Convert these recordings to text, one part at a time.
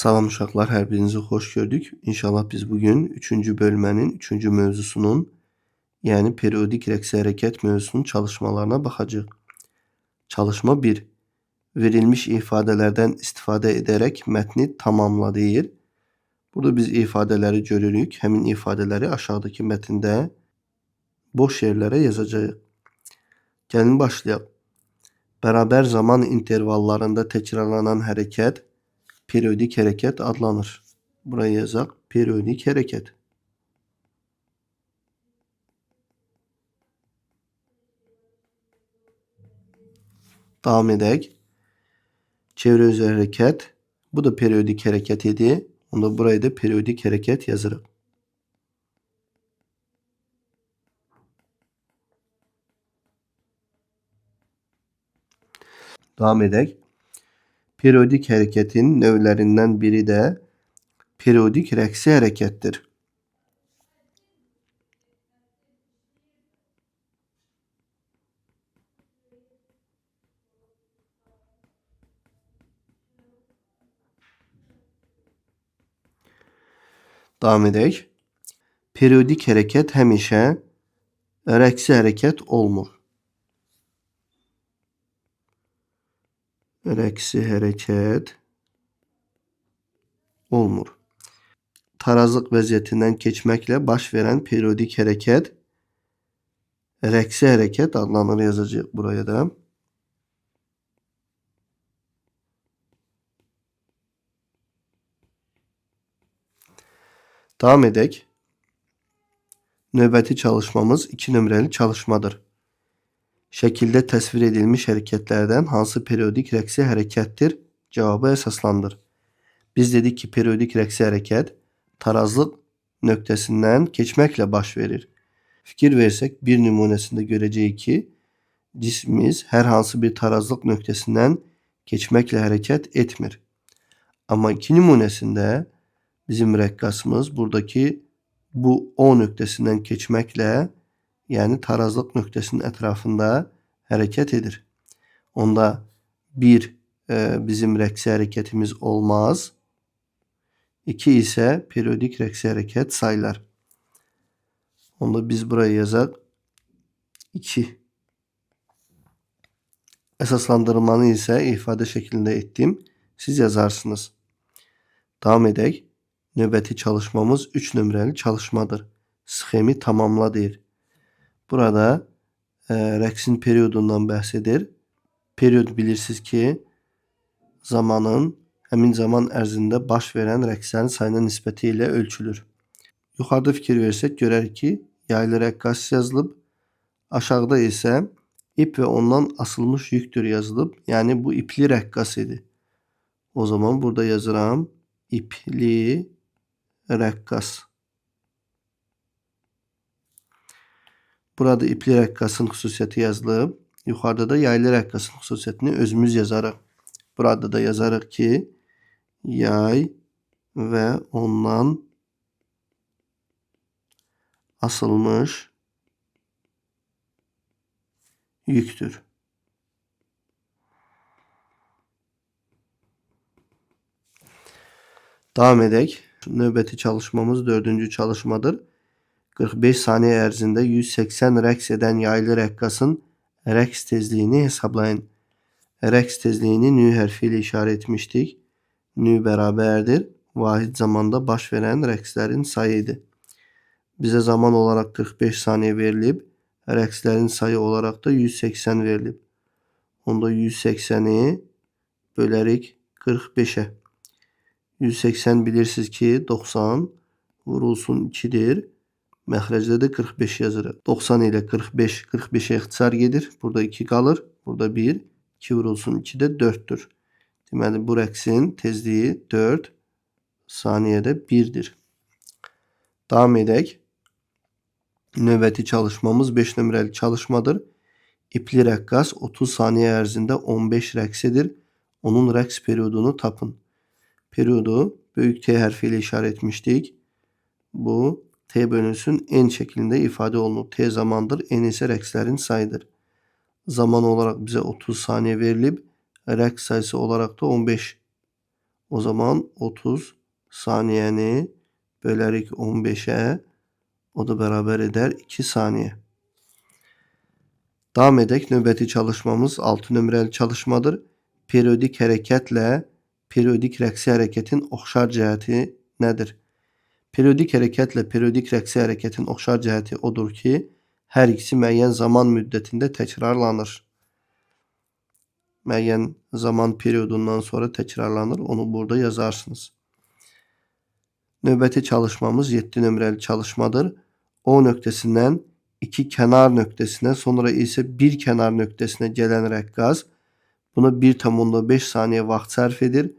Salam uşaqlar, hər birinizi xoş gördük. İnşallah biz bugün 3-cü bölmənin 3-cü mövzusunun, yəni periodik rəqs hərəkət mövzusunun çalışmalarına baxacağıq. Çalışma 1. Verilmiş ifadələrdən istifadə edərək mətni tamamla deyir. Burada biz ifadələri görürük. Həmin ifadələri aşağıdakı mətndə boş yerlərə yazacağıq. Gəlin başlayaq. Bərabər zaman intervallarında təkrarlanan hərəkət periodik hərəkət adlanır. Buraya yazaq. Periodik hərəkət. Davam edək. Çevrə üzrə hərəkət. Bu da periodik hərəkət idi. Onda buraya da periodik hərəkət yazırıq. Davam edək. Periodik hərəkətin növlərindən biri də periodik rəqsi hərəkətdir. Davam edək. Periodik hərəkət həmişə rəqsi hərəkət olmur. Rəqsi hərəkət olmur. Tarazlıq vəziyyətindən keçməklə baş verən periodik hərəkət rəqsi hərəkət adlanır, yazacağıq buraya da. Davam edək. Növbəti çalışmamız 2 nömrəli çalışmadır. Şəkildə təsvir edilmiş hərəkətlərdən hansı periodik rəqsi hərəkətdir? Cavabı əsaslandır. Biz dedik ki, periodik rəqsi hərəkət tarazlıq nöqtəsindən keçməklə baş verir. Fikir versək, bir nümunəsində görəcəyik ki, cismimiz hər hansı bir tarazlıq nöqtəsindən keçməklə hərəkət etmir. Amma 2 nümunəsində bizim rəqqasımız buradakı bu O nöqtəsindən keçməklə, yəni tarazlıq nöqtəsinin ətrafında hərəkət edir. Onda 1 bizim rəqsi hərəkətimiz olmaz. 2 isə periodik rəqsi hərəkət sayılar. Onda biz buraya yazaq 2. Əsaslandırmanı isə ifadə şəklində etdim. Siz yazarsınız. Davam edək. Növbəti çalışmamız 3 nömrəli çalışmadır. Sxemi tamamla deyir. Burada rəqsin periodundan bəhs edir. Period bilirsiniz ki, həmin zaman ərzində baş verən rəqslərin sayına nisbəti ilə ölçülür. Yuxarıda fikir versək, görərik ki, yaylı rəqqas yazılıb. Aşağıda isə ip və ondan asılmış yükdür yazılıb. Yəni bu ipli rəqqas idi. O zaman burada yazıram ipli rəqqas. Burada ipli rəqqasın xüsusiyyəti yazılıb. Yuxarıda da yaylı rəqqasın xüsusiyyətini özümüz yazarıq. Burada da yazarıq ki, yay və ondan asılmış yüktür. Davam edək. Növbəti çalışmamız 4-cü çalışmadır. 45 saniyə ərzində 180 rəqs edən yaylı rəqqasın rəqs tezliyini hesablayın. Rəqs tezliyini nü hərfi ilə işarə etmişdik. Nü bərabərdir vahid zamanda baş verən rəqslərin sayıdır. Bizə zaman olaraq 45 saniyə verilib. Rəqslərin sayı olaraq da 180 verilib. Onda 180-i bölərik 45-ə. 180 bilirsiniz ki, 90 vurulsun 2'dir. Məxrəcdə də 45 yazırıq. 90 ilə 45, 45'ə ixtisar gedir. Burada 2 qalır. Burada 1, 2 vurulsun 2 də 4'dür. Deməli, bu rəqsin tezliyi 4 saniyədə 1'dir. Davam edək. Növbəti çalışmamız 5 nömrəli çalışmadır. İpli rəqqas 30 saniyə ərzində 15 rəqs edir. Onun rəqs periodunu tapın. Periyodu böyük T hərfi ilə işarə etmişdik. Bu T bölünsün N şəklində ifadə olunur. T zamandır, N isə rəqslərin sayıdır. Zaman olaraq bizə 30 saniyə verilib. Rəqs sayısı olaraq da 15. O zaman 30 saniyəni bölərik 15'e. O da bərabər edər 2 saniye. Davam edək. Növbəti çalışmamız 6 nömrəli çalışmadır. Periyodik hərəkətlə periyodik rəqsi hərəkətin oxşar cəhəti nədir? Periyodik hərəkətlə periyodik rəqsi hərəkətin oxşar cəhəti odur ki, hər ikisi müəyyən zaman müddətində təkrarlanır. Müəyyən zaman periyodundan sonra təkrarlanır. Onu burada yazarsınız. Növbəti çalışmamız 7 nömrəli çalışmadır. O nöqtəsindən 2 kənar nöqtəsinə, sonra isə bir kənar nöqtəsinə gələn rəqqas buna 1,5 saniyə vaxt sərf edir.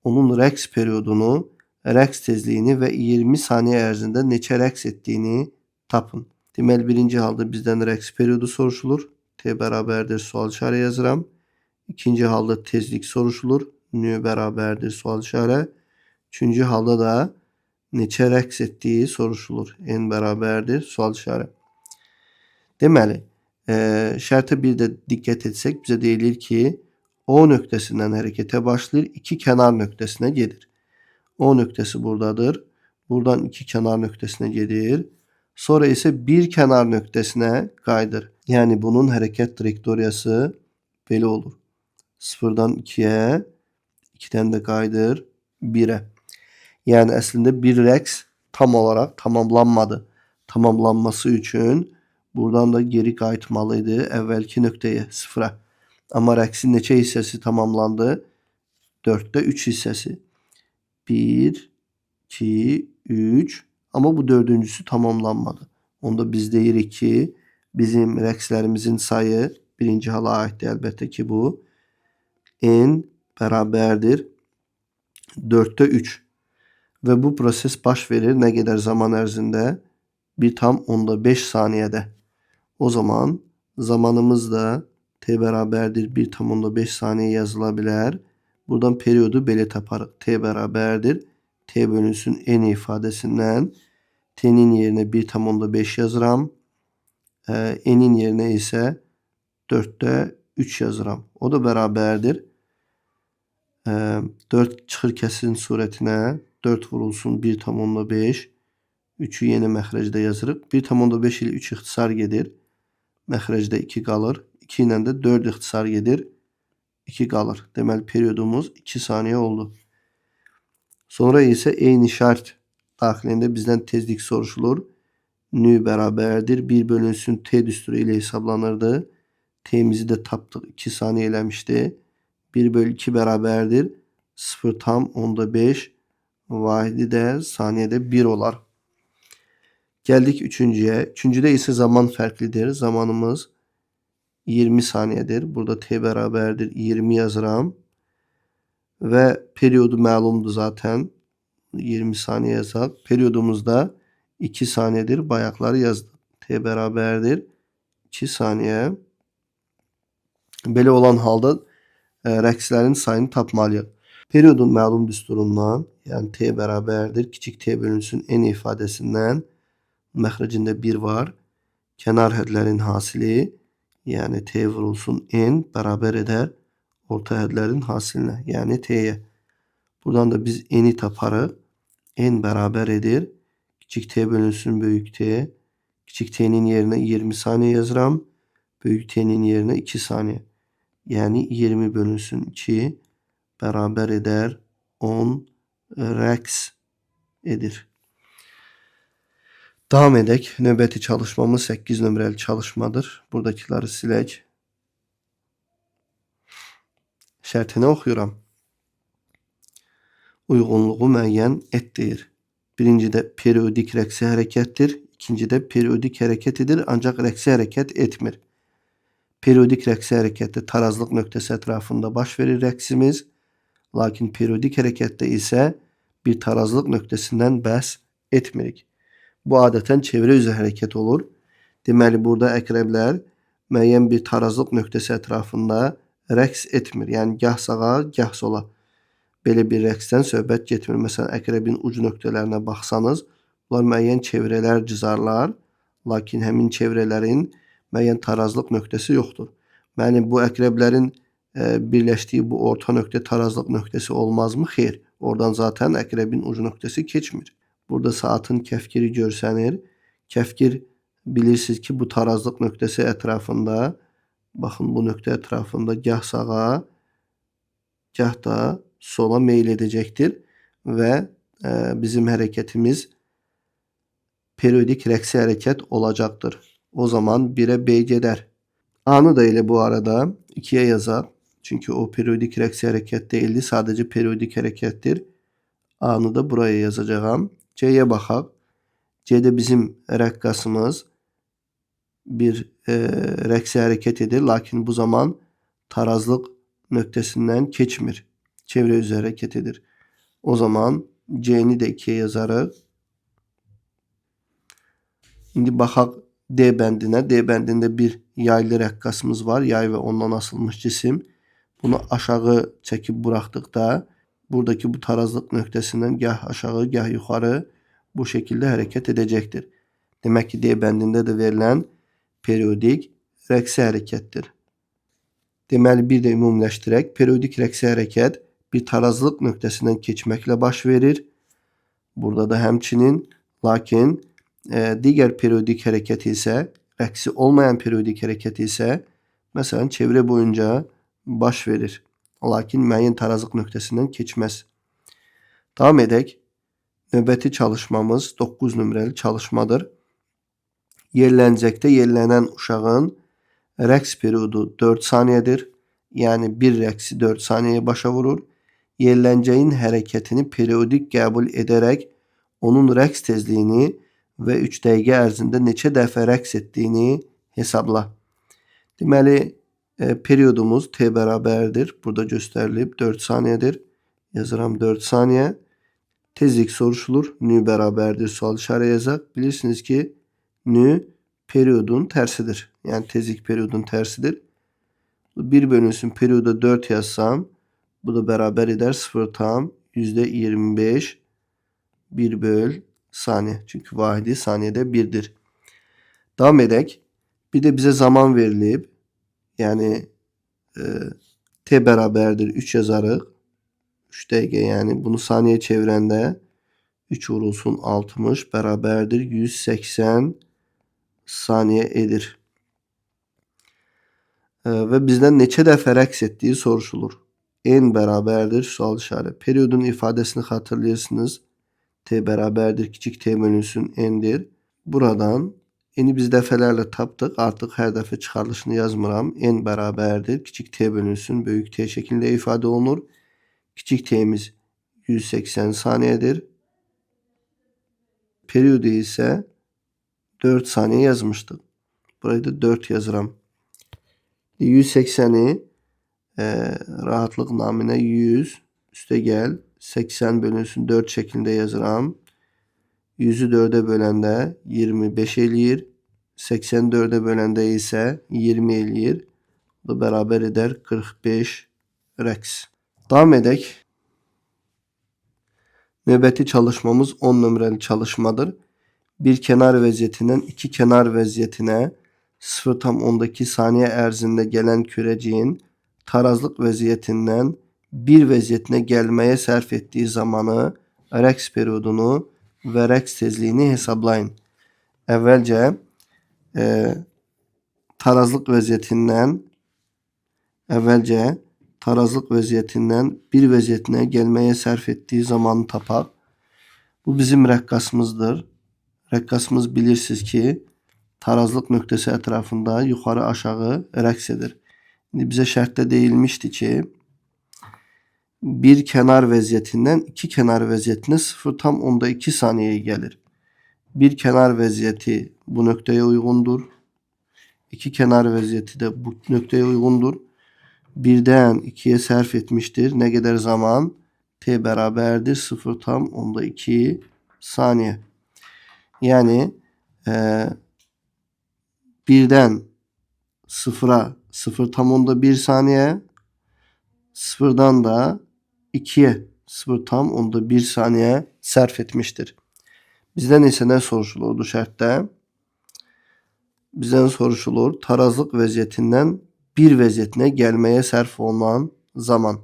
Onun rəqs periyodunu, rəqs tezliyini və 20 saniyə ərzində neçə rəqs etdiyini tapın. Deməli, birinci halda bizdən rəqs periyodu soruşulur. T bərabərdir, sual işarə yazıram. İkinci halda tezlik soruşulur. N bərabərdir, sual işarə. Üçüncü halda da neçə rəqs etdiyi soruşulur. N bərabərdir, sual işarə. Deməli, şərtə bir də diqqət etsək, bizə deyilir ki, O nöqtəsindən hərəkətə başlayır, 2 kənar nöqtəsinə gedir. O nöqtəsi buradadır. Buradan 2 kənar nöqtəsinə gedir. Sonra isə bir kənar nöqtəsinə qayıdır. Yəni bunun hərəkət trayektoriyası belə olur. 0-dan 2-yə, 2-dən də qayıdır 1-ə. Yəni əslində bir rəqs tam olaraq tamamlanmadı. Tamamlanması üçün buradan da geri qayıtmalıydı əvvəlki nöqtəyə, 0-a. Amma rəqsin neçə hissəsi tamamlandı? 4'te 3 hissəsi. 1, 2, 3. Amma bu dördüncüsü tamamlanmadı. Onda biz deyirik ki, bizim rəqslərimizin sayı birinci hala aiddir əlbəttə ki bu. N bərabərdir 4'te 3. Və bu proses baş verir nə qədər zaman ərzində? 1,5 saniyədə. O zaman zamanımız da T bərabərdir 1,5 saniyə yazıla bilər. Buradan periyodu belə taparıq. T bərabərdir. T bölünsün N ifadəsindən. T'nin yerinə 1,5 yazıram. N'in yerinə isə 4'te 3 yazıram. O da bərabərdir. 4 çıxır kəsin surətinə. 4 vurulsun 1,5. 3'ü yeni məxrəcdə yazırıq. 1,5 ilə 3 ixtisar gedir. Məxrəcdə 2 qalır. 2 ilə də 4 ixtisar gedir. 2 qalır. Deməli, periyodumuz 2 saniyə oldu. Sonra isə eyni şərt daxilində bizdən tezlik soruşulur. N bərabərdir. 1 bölünsün T düsturu ilə hesablanırdı. T'mizi də tapdıq. 2 saniyə eləmişdi. 1 bölü 2 bərabərdir. 0,5. Vahidi də saniyədə 1 olar. Gəldik üçüncüyə. Üçüncüdə isə zaman fərqlidir. Zamanımız 20 saniyədir. Burada T bərabərdir 20 yazıram. Və periyodu məlumdur zaten. 20 saniyə yazaq. Periyodumuz da 2 saniyədir. Bayaqları yazdım. T bərabərdir 2 saniyə. Belə olan halda rəqslərin sayını tapmalıyıq. Periyodun məlum düsturundan, yəni T bərabərdir kiçik T bölünsün N ifadəsindən məxrəcində 1 var. Kənar hədlərin hasili, yəni T vurulsun N bərabər edər orta hədlərin hasilinə, yəni T'yə. Buradan da biz N'i taparıq. N bərabər edir. Kiçik T bölünsün böyük T. Kiçik T'nin yerinə 20 saniyə yazıram. Böyük T'nin yerinə 2 saniyə. Yəni 20 bölünsün 2 bərabər edər 10 rəqs edir. Davam edək. Növbəti çalışmamız 8 nömrəli çalışmadır. Buradakiləri silək. Şərtini oxuyuram. Uyğunluğu müəyyən et deyir. Birincidə periyodik rəqsi hərəkətdir. İkincidə periyodik hərəkət edir, ancaq rəqsi hərəkət etmir. Periyodik rəqsi hərəkətdə tarazlıq nöqtəsi ətrafında baş verir rəqsimiz. Lakin periyodik hərəkətdə isə bir tarazlıq nöqtəsindən bəhs etmirik. Bu adətən çevrə üzrə hərəkət olur. Deməli, burada əqrəblər müəyyən bir tarazlıq nöqtəsi ətrafında rəqs etmir. Yəni, gah sağa, gah sola. Belə bir rəqsdən söhbət getmir. Məsələn, əqrəbin uc nöqtələrinə baxsanız, bunlar müəyyən çevrələr cızarlar. Lakin həmin çevrələrin müəyyən tarazlıq nöqtəsi yoxdur. Yəni, bu əqrəblərin birləşdiyi bu orta nöqtə tarazlıq nöqtəsi olmazmı? Xeyr, Oradan zaten əqrəbin ucu nöqtəsi keçmir. Burada saatın kəfkiri görsənir. Kəfkir bilirsiniz ki, bu tarazlıq nöqtəsi ətrafında, baxın bu nöqtə ətrafında gah sağa, gah da sola meyl edəcəkdir və bizim hərəkətimiz periyodik rəqsi hərəkət olacaqdır. O zaman 1'e B gedər. A'nı da elə bu arada 2'ye yazaq. Çünki o periyodik rəqsi hərəkət deyildi, sadəcə periyodik hərəkətdir. A'nı da buraya yazacağam. C'ye baxaq. C'də bizim rəqqasımız bir rəqsi hərəkət edir, lakin bu zaman tarazlıq nöqtəsindən keçmir. Çevrə üzrə hərəkət edir. O zaman C'ni də 2'ye yazarıq. İndi baxaq D bəndinə. D bəndində bir yaylı rəqqasımız var. Yay və ondan asılmış cisim. Bunu aşağı çəkib buraxdıqda buradakı bu tarazlıq nöqtəsindən gah aşağı, gah yuxarı bu şəkildə hərəkət edəcəkdir. Demək ki, D bəndində də verilən periyodik rəqsi hərəkətdir. Deməli, bir də ümumiləşdirək. Periyodik rəqsi hərəkət bir tarazlıq nöqtəsindən keçməklə baş verir. Burada da həmçinin, lakin digər periyodik hərəkət isə, rəqsi olmayan periyodik hərəkət isə, məsələn, çevrə boyunca baş verir. Lakin müəyyən tarazlıq nöqtəsindən keçməz. Davam edək. Növbəti çalışmamız 9 nömrəli çalışmadır. Yerlənəcəkdə yerlənən uşağın rəqs periyodu 4 saniyədir. Yəni bir rəqsi 4 saniyəyə başa vurur. Yerlənəcəyin hərəkətini periyodik qəbul edərək onun rəqs tezliyini və 3 dəqiqə ərzində neçə dəfə rəqs etdiyini hesabla. Deməli, periyodumuz T bərabərdir. Burada göstərilib 4 saniyədir. Yazıram 4 saniyə. Tezlik soruşulur. Nü bərabərdir. Sual işarə yazaq. Bilirsiniz ki, nü periyodun tərsidir. Yəni tezlik periyodun tərsidir. 1 bölünsün periyoda 4 yazsam, bu da bərabər edər 0,25 1 böl saniyə. Çünki vahidi saniyədə 1'dir. Davam edək. Bir də bizə zaman verilib. Yəni T bərabərdir 3 yazarıq. 3 dəqiqə, yəni bunu saniyə çevirəndə 3 vurulsun 60 bərabərdir 180 saniyə edir. Və bizdən neçə dəfə rəqs etdiyi soruşulur. N bərabərdir sual işarə. Periyodun ifadəsini xatırlayırsınız. T bərabərdir kiçik T bölünsün N'dir. Buradan N'i biz dəfələrlə tapdıq. Artıq hər dəfə çıxarılışını yazmıram. N bərabərdir. Kiçik T bölünsün böyük T şəklində ifadə olunur. Kiçik T'miz 180 saniyədir. Periyodu isə 4 saniyə yazmışdıq. Burayı da 4 yazıram. 180'i rahatlıq naminə 100 üstə gəl 80 bölünsün 4 şəklində yazıram. 100'ü 4'e böləndə 25 eləyir. 84'e böləndə isə 20 eləyir. Bu da bərabər edər 45 rəqs. Davam edək. Növbəti çalışmamız 10 nömrəli çalışmadır. Bir kənar vəziyyətindən iki kənar vəziyyətinə 0,2 saniyə ərzində gələn kürəciyin tarazlıq vəziyyətindən bir vəziyyətinə gəlməyə sərf etdiyi zamanı, rəqs periyodunu və rəqs tezliyini hesablayın. Əvvəlcə tarazlıq vəziyyətindən bir vəziyyətinə gəlməyə sərf etdiyi zamanı tapaq. Bu bizim rəqqasımızdır. Rəqqasımız bilirsiniz ki, tarazlıq nöqtəsi ətrafında yuxarı aşağı rəqs edir. İndi bizə şərtdə deyilmişdi ki, bir kənar vəziyyətindən iki kənar vəziyyətinə 0,2 saniyəyə gəlir. Bir kənar vəziyyəti bu nöqtəyə uyğundur. İki kənar vəziyyəti də bu nöqtəyə uyğundur. Birdən 2'ye sərf etmişdir. Nə qədər zaman? T bərabərdir 0,2 saniyə. Yəni birdən 0'a 0,1 saniyə, 0'dan da 2'ye 0,1 saniyə sərf etmişdir. Bizdən isə nə soruşulurdu şərtdə? Bizdən soruşulur tarazlıq vəziyyətindən bir vəziyyətinə gəlməyə sərf olunan zaman.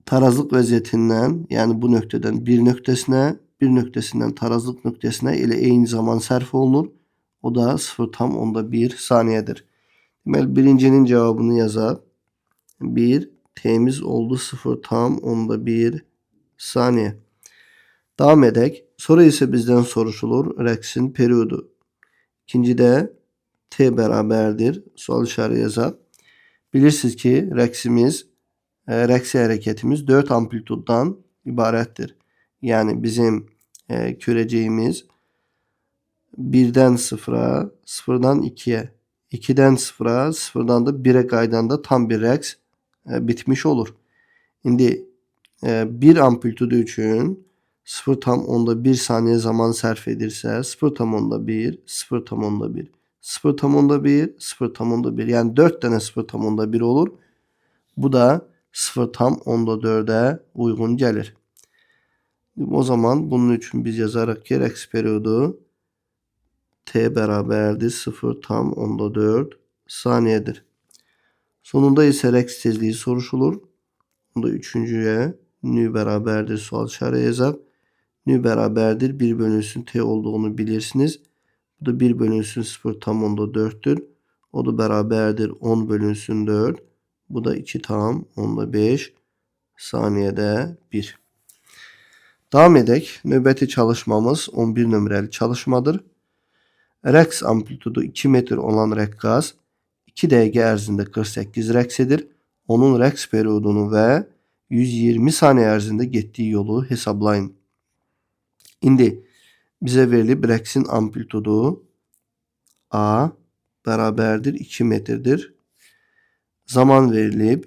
tarazlıq vəziyyətindən, yəni bu nöqtədən bir nöqtəsinə, bir nöqtəsindən tarazlıq nöqtəsinə elə eyni zaman sərf olunur. O da 0,1 saniyədir. Deməli, birincinin cavabını yazaq. 1, t'miz oldu 0,1 saniyə. Davam edək. Sonra isə bizdən soruşulur rəqsin periodu. İkincidə t bərabərdir. Sual işarə yazaq. Bilirsiniz ki, rəqsi hərəkətimiz 4 amplituddan ibarətdir. Yəni bizim görəcəyimiz 1-dən 0-a, 0-dan 2-yə, 2-dən 0-a, 0-dan da 1-ə qaydanda tam bir rəqs bitmiş olur. İndi 1 amplitudu üçün 0,1 saniyə zaman sərf edirsə 0,1, 0,1, 0,1, 0,1, yəni 4 dənə 0,1 olur. Bu da 0,4'ə uyğun gəlir. O zaman bunun üçün biz yazarıq ki, rəqs periodu t bərabərdir 0,4 saniyədir. Sonunda isə rəqs tezliyi soruşulur. Bunda üçüncüyə nü bərabərdir sual işarə yazaq. Nü bərabərdir 1 bölünsün t olduğunu bilirsiniz. Bu da 1 bölünsün 0,4'tür. O da bərabərdir 10 bölünsün 4. Bu da 2,5 saniyədə 1. Davam edək. Növbəti çalışmamız 11 nömrəli çalışmadır. Rəqs amplitudu 2 metr olan rəqqas 2 dəqiqə ərzində 48 rəqs edir. Onun rəqs periodunu və 120 saniyə ərzində getdiyi yolu hesablayın. İndi bizə verilib rəqsin amplitudu A bərabərdir 2 metrdir. Zaman verilib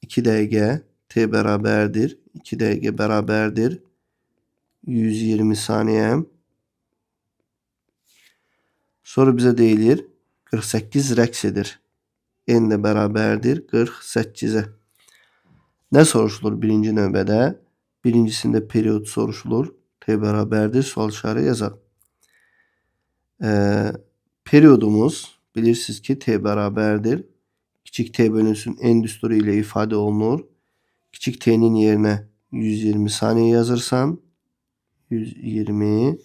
2 dəqiqə, t bərabərdir 2 dəqiqə bərabərdir 120 saniyə. Sonra bizə deyilir 48 rəqs edir. N də bərabərdir 48'ə. Nə soruşulur birinci növbədə? Birincisində period soruşulur. T bərabərdir. Sual işarə yazaq. Periodumuz bilirsiniz ki, t bərabərdir. Kiçik t bölünsün n düsturu ilə ifadə olunur. Kiçik t'nin yerinə 120 saniyə yazırsan. 120.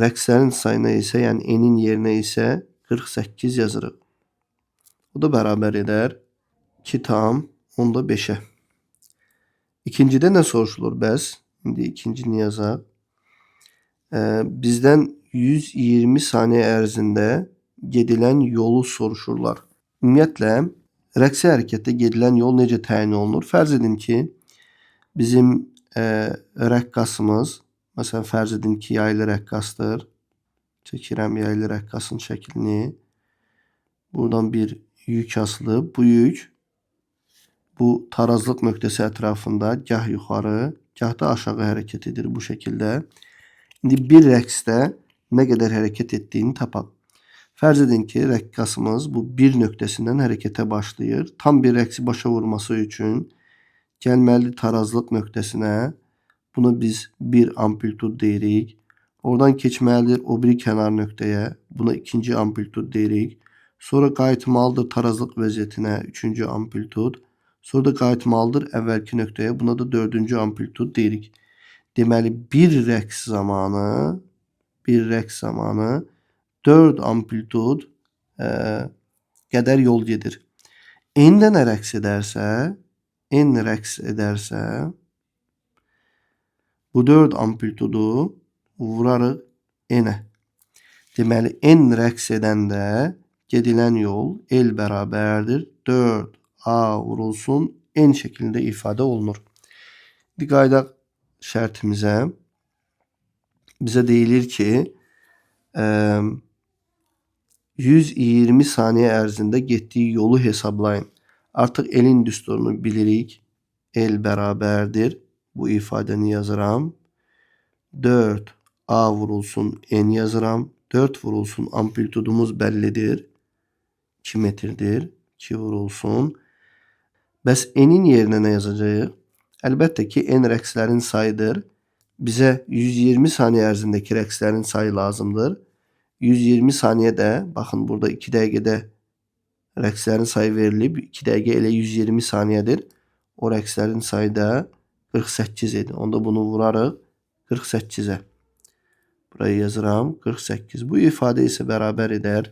Rəqslərin sayına isə, yəni n'in yerinə isə 48 yazırıq. O da bərabər edər 2,5'ə. İkincidə nə soruşulur bəs? İndi ikincini yazaq. Bizdən 120 saniyə ərzində gedilən yolu soruşurlar. Ümumiyyətlə, rəqsi hərəkətdə gedilən yol necə təyin olunur? Fərz edin ki, bizim rəqqasımız, məsələn, fərz edin ki, yaylı rəqqasdır. Çəkirəm yaylı rəqqasın şəklini. Buradan bir yük asılıb. Bu yük bu tarazlıq nöqtəsi ətrafında gah yuxarı, gah da aşağı hərəkət edir bu şəkildə. İndi bir rəqsdə nə qədər hərəkət etdiyini tapaq. Fərz edin ki, rəqqasımız bu bir nöqtəsindən hərəkətə başlayır. Tam bir rəqsi başa vurması üçün gəlməli tarazlıq nöqtəsinə. Buna biz bir amplitud deyirik. Oradan keçməlidir o biri kənar nöqtəyə. Buna ikinci amplitud deyirik. Sonra qayıtmalıdır tarazlıq vəziyyətinə üçüncü amplitud. Sonra da qayıtmalıdır əvvəlki nöqtəyə. Buna da dördüncü amplitud deyirik. Deməli, bir rəqs zamanı 4 amplitud qədər yol gedir. N-də nə rəqs edərsə, bu 4 amplitudu vurarıq N-ə. Deməli, N rəqs edəndə gedilən yol L bərabərdir 4A vurulsun N şəklində ifadə olunur. İndi qaydaq şərtimizə. Bizə deyilir ki, 120 saniyə ərzində getdiyi yolu hesablayın. Artıq L'in düsturunu bilirik. L bərabərdir. Bu ifadəni yazıram. 4A vurulsun N yazıram. 4 vurulsun amplitudumuz bəllidir. 2 metrdir. 2 vurulsun. Bəs N'in yerinə nə yazacağıq? Əlbəttə ki, N rəqslərin sayıdır. Bizə 120 saniyə ərzindəki rəqslərin sayı lazımdır. 120 saniyə də, baxın burada 2 dəqiqədə rəqslərin sayı verilib. 2 dəqiqə elə 120 saniyədir. O rəqslərin sayı da 48 idi. Onda bunu vurarıq 48-ə. Buraya yazıram 48. Bu ifadə isə bərabər edər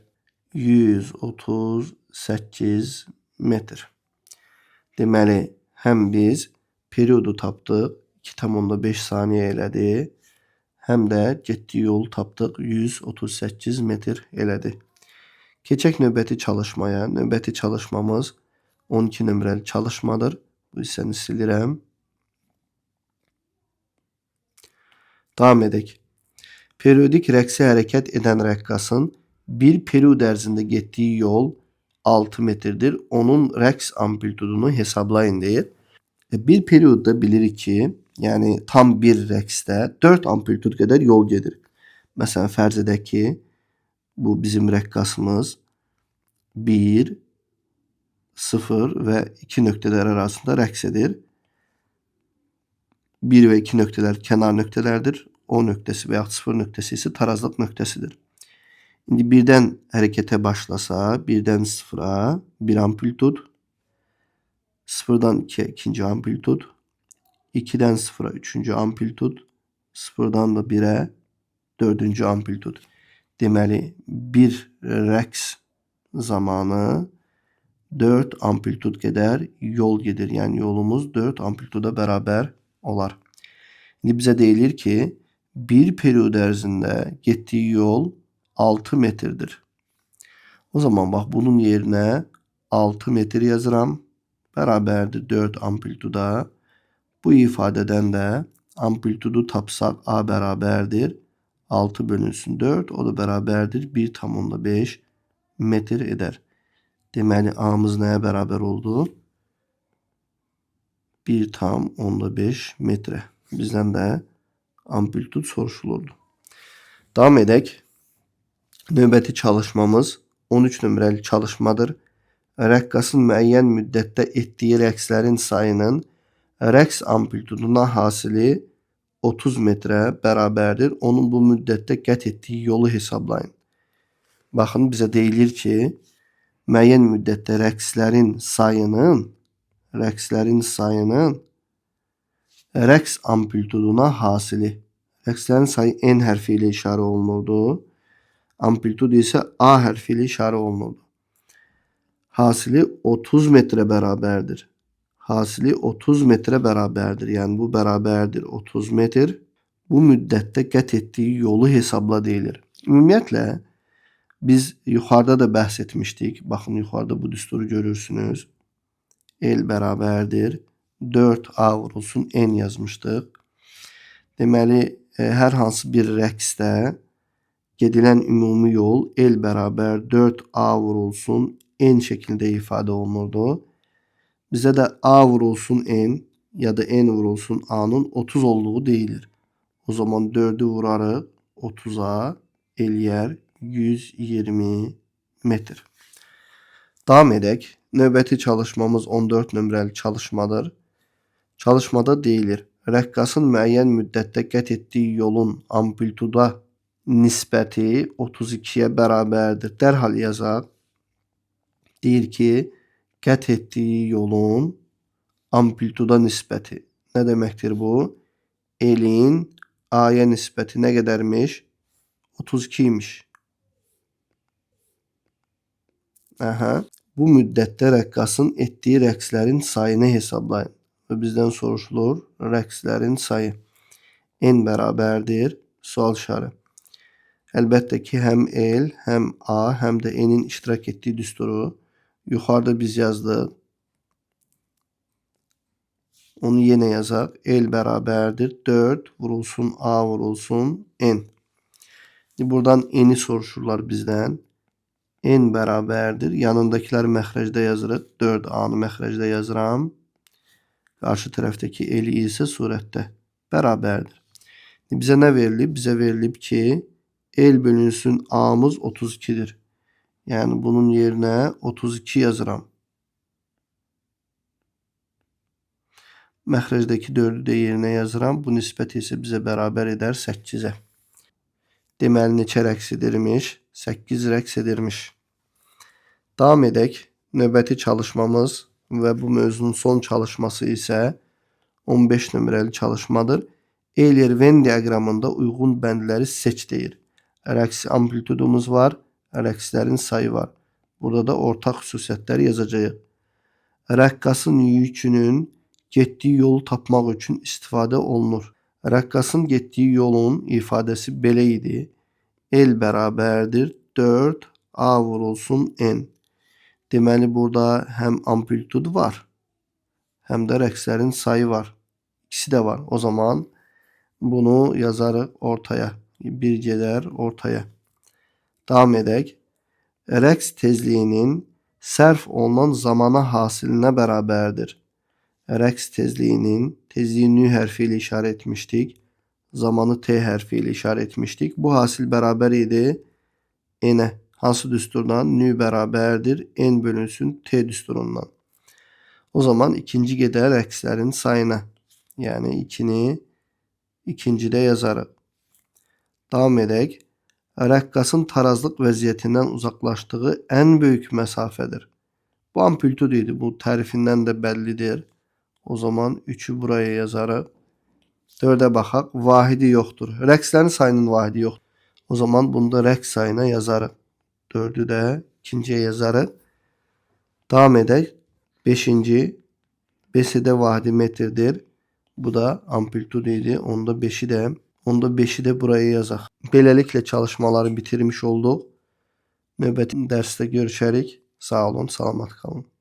138 metr. Deməli, həm biz periodu tapdıq, 2,5 saniyə elədi, həm də getdiyi yolu tapdıq, 138 metr elədi. Keçək növbəti çalışmaya. Növbəti çalışmamız 12 nömrəli çalışmadır. Bu hissəni silirəm. Davam edək. Periodik rəqsi hərəkət edən rəqqasın bir period ərzində getdiyi yol 6 metrdir. Onun rəqs amplitudunu hesablayın deyir. Bir periodda bilirik ki, yəni tam bir rəqsdə 4 amplitud qədər yol gedir. Məsələn, fərz edək ki, bu bizim rəqqasımız 1, 0 və 2 nöqtələr arasında rəqs edir. 1 və 2 nöqtələr kənar nöqtələrdir. O nöqtəsi və ya 0 nöqtəsi isə tarazlıq nöqtəsidir. İndi 1-dən hərəkətə başlasa, 1-dən 0-a 1 amplitud, 0-dan 2-yə 2-ci amplitud, 2-dən 0-a 3-cü amplitud, 0-dan da 1-ə 4-cü amplitud. Deməli, bir rəqs zamanı 4 amplitud qədər yol gedir. Yəni, yolumuz 4 amplituda bərabər olar. İndi bizə deyilir ki, bir period ərzində getdiyi yol 6 metrdir. O zaman bax, bunun yerinə 6 metr yazıram. Bərabərdir 4 amplituda. Bu ifadədən də amplitudu tapsaq A bərabərdir 6 bölünsün 4. O da bərabərdir 1,5 metr edər. Deməli, A'mız nəyə bərabər oldu? 1,5 metrə. Bizdən də amplitud soruşulurdu. Davam edək. Növbəti çalışmamız 13 nömrəli çalışmadır. Rəqqasın müəyyən müddətdə etdiyi rəqslərin sayının rəqs amplituduna hasili 30 metrə bərabərdir. Onun bu müddətdə qət etdiyi yolu hesablayın. Baxın, bizə deyilir ki, müəyyən müddətdə rəqslərin sayının rəqs amplituduna hasili. Rəqslərin sayı N hərfi ilə işarə olunurdu. Amplitud isə A hərfi ilə işarə olunurdu. Hasili 30 metrə bərabərdir. Hasili 30 metrə bərabərdir. Yəni, bu bərabərdir 30 metr. Bu müddətdə qət etdiyi yolu hesabla deyilir. Ümumiyyətlə, biz yuxarıda da bəhs etmişdik. Baxın, yuxarıda bu düsturu görürsünüz. L bərabərdir 4A vurulsun N yazmışdıq. Deməli, hər hansı bir rəqsdə gedilən ümumi yol L bərabər 4A vurulsun N şəklində ifadə olunurdu. Bizə də A vurulsun N ya da N vurulsun A-nın 30 olduğu deyilir. O zaman 4'ü vurarıq 30'a eləyər 120 metr. Davam edək. Növbəti çalışmamız 14 nömrəli çalışmadır. Çalışmada deyilir, rəqqasın müəyyən müddətdə qət etdiyi yolun amplituda nisbəti 32-yə bərabərdir. Dərhal yazaq. Deyir ki, qət etdiyi yolun amplituda nisbəti. Nə deməkdir bu? L-in A-ya nisbəti nə qədərmiş? 32 imiş. Bu müddətdə rəqqasın etdiyi rəqslərin sayını hesablayın. Və bizdən soruşulur rəqslərin sayı. N bərabərdir sual işarə. Əlbəttə ki, həm L, həm A, həm də N-in iştirak etdiyi düsturu yuxarıda biz yazdıq. Onu yenə yazaq. L bərabərdir 4 vurulsun A vurulsun N. Buradan N-i soruşurlar bizdən. N bərabərdir. Yanındakıları məxrəcdə yazırıq. 4A-nı məxrəcdə yazıram. Qarşı tərəfdəki L isə surətdə bərabərdir. Bizə nə verilib? Bizə verilib ki, L bölünsün A-mız 32-dir. Yəni, bunun yerinə 32 yazıram. Məxrəcdəki 4'ü də yerinə yazıram. Bu nisbət isə bizə bərabər edər 8-ə. Deməli, neçə rəqs edirmiş? 8 rəqs edirmiş. Davam edək. Növbəti çalışmamız ve bu mövzunun son çalışması ise 15 nömrəli çalışmadır. Euler-Venn diaqramında uyğun bəndləri seç deyir. Rəqs amplitudumuz var, rəqslərin sayı var. Burada da ortaq xüsusiyyətləri yazacağıq. Rəqqasın yükünün getdiyi yolu tapmaq üçün istifadə olunur. Rəqqasın getdiyi yolun ifadəsi belə idi. L bərabərdir 4A vurulsun N. Deməli, burada həm amplitud var, həm də rəqslərin sayı var. İkisi də var. O zaman bunu yazarıq ortaya. 1 gedər ortaya. Davam edək. Rəqs tezliyinin sərf olunan zamana hasilinə bərabərdir. Rəqs tezliyinin tezliyi N hərfi ilə işarə etmişdik. Zamanı T hərfi ilə işarə etmişdik. Bu hasil bərabər idi N-ə. Hansı düsturdan? N bərabərdir N bölünsün T düsturundan. O zaman ikinci gedər rəqslərin sayına. Yəni 2-ni ikincidə yazarıq. Davam edək. Rəqqasın tarazlıq vəziyyətindən uzaqlaşdığı ən böyük məsafədir. Bu amplitud idi. Bu tərifindən də bəllidir. O zaman 3-ü buraya yazarıq. 4-ə baxaq. Vahidi yoxdur. Rəqslərin sayının vahidi yoxdur. O zaman bunu da rəqs sayına yazarıq. 4-ü də ikinciyə yazarıq. Davam edək. 5-ci. BSD vahidi metrdir. Bu da amplitud idi. Onda 5'i de buraya yazaq. Beləliklə çalışmaları bitirmiş olduq. Növbəti dərsdə görüşərik. Sağ olun, salamat qalın.